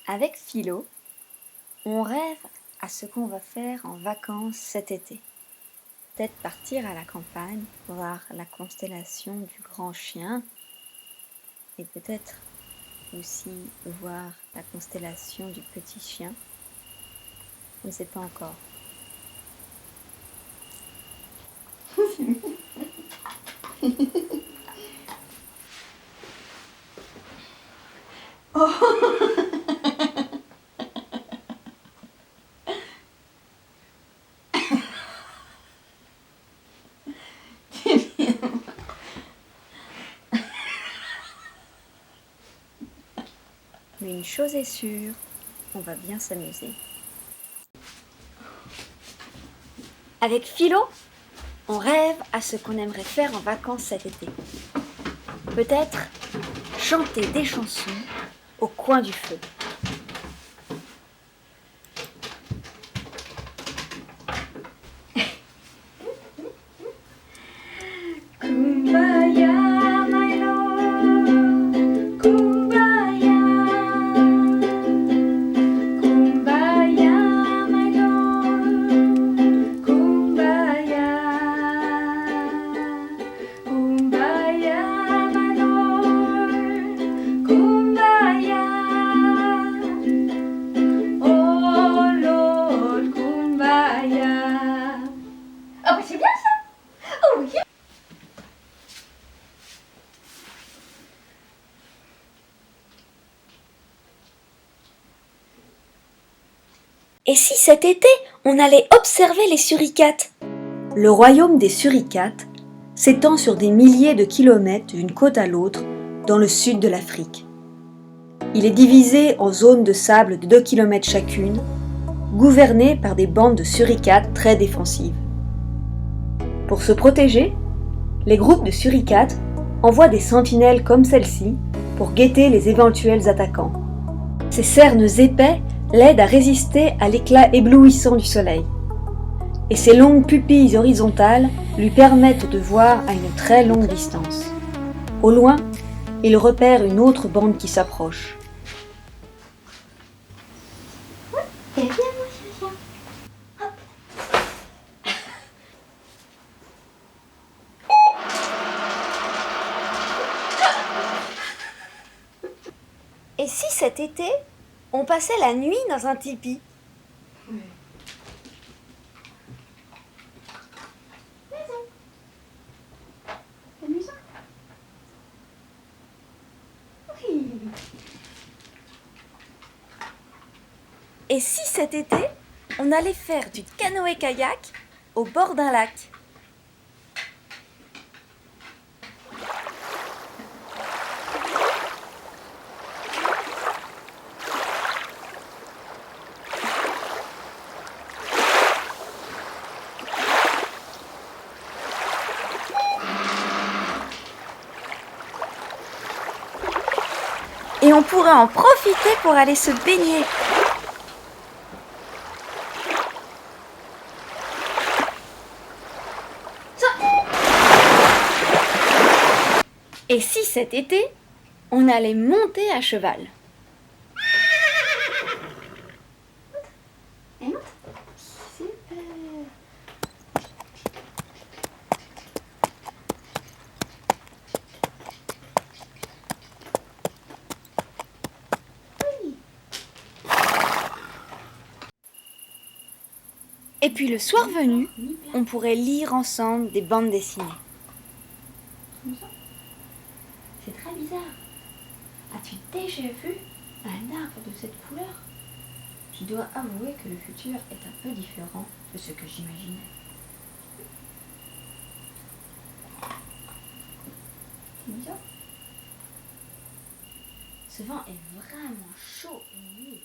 Avec Philo, on rêve à ce qu'on va faire en vacances cet été. Peut-être partir à la campagne, voir la constellation du grand chien et peut-être aussi voir la constellation du petit chien. On ne sait pas encore. Mais une chose est sûre, on va bien s'amuser. Avec Philo, on rêve à ce qu'on aimerait faire en vacances cet été. Peut-être chanter des chansons au coin du feu. Kumbaya, my lord, kumbaya. Kumbaya, my lord, kumbaya. Kumbaya, my lord, kumbaya. Oh Lord, kumbaya. Ah bah c'est bien ça. Oh oui. Et si cet été, on allait observer les suricates? Le royaume des suricates s'étend sur des milliers de kilomètres d'une côte à l'autre dans le sud de l'Afrique. Il est divisé en zones de sable de 2 km chacune, gouvernées par des bandes de suricates très défensives. Pour se protéger, les groupes de suricates envoient des sentinelles comme celle-ci pour guetter les éventuels attaquants. Ces cernes épais l'aident à résister à l'éclat éblouissant du soleil. Et ses longues pupilles horizontales lui permettent de voir à une très longue distance. Au loin, il repère une autre bande qui s'approche. Et viens, mon chien. Hop. Et si cet été, on passait la nuit dans un tipi? Et si cet été, on allait faire du canoë-kayak au bord d'un lac? Et on pourrait en profiter pour aller se baigner. Et si cet été, on allait monter à cheval? Super. Oui. Et puis le soir venu, on pourrait lire ensemble des bandes dessinées. C'est très bizarre. As-tu déjà vu un arbre de cette couleur? Je dois avouer que le futur est un peu différent de ce que j'imaginais. C'est bizarre. Ce vent est vraiment chaud et humide.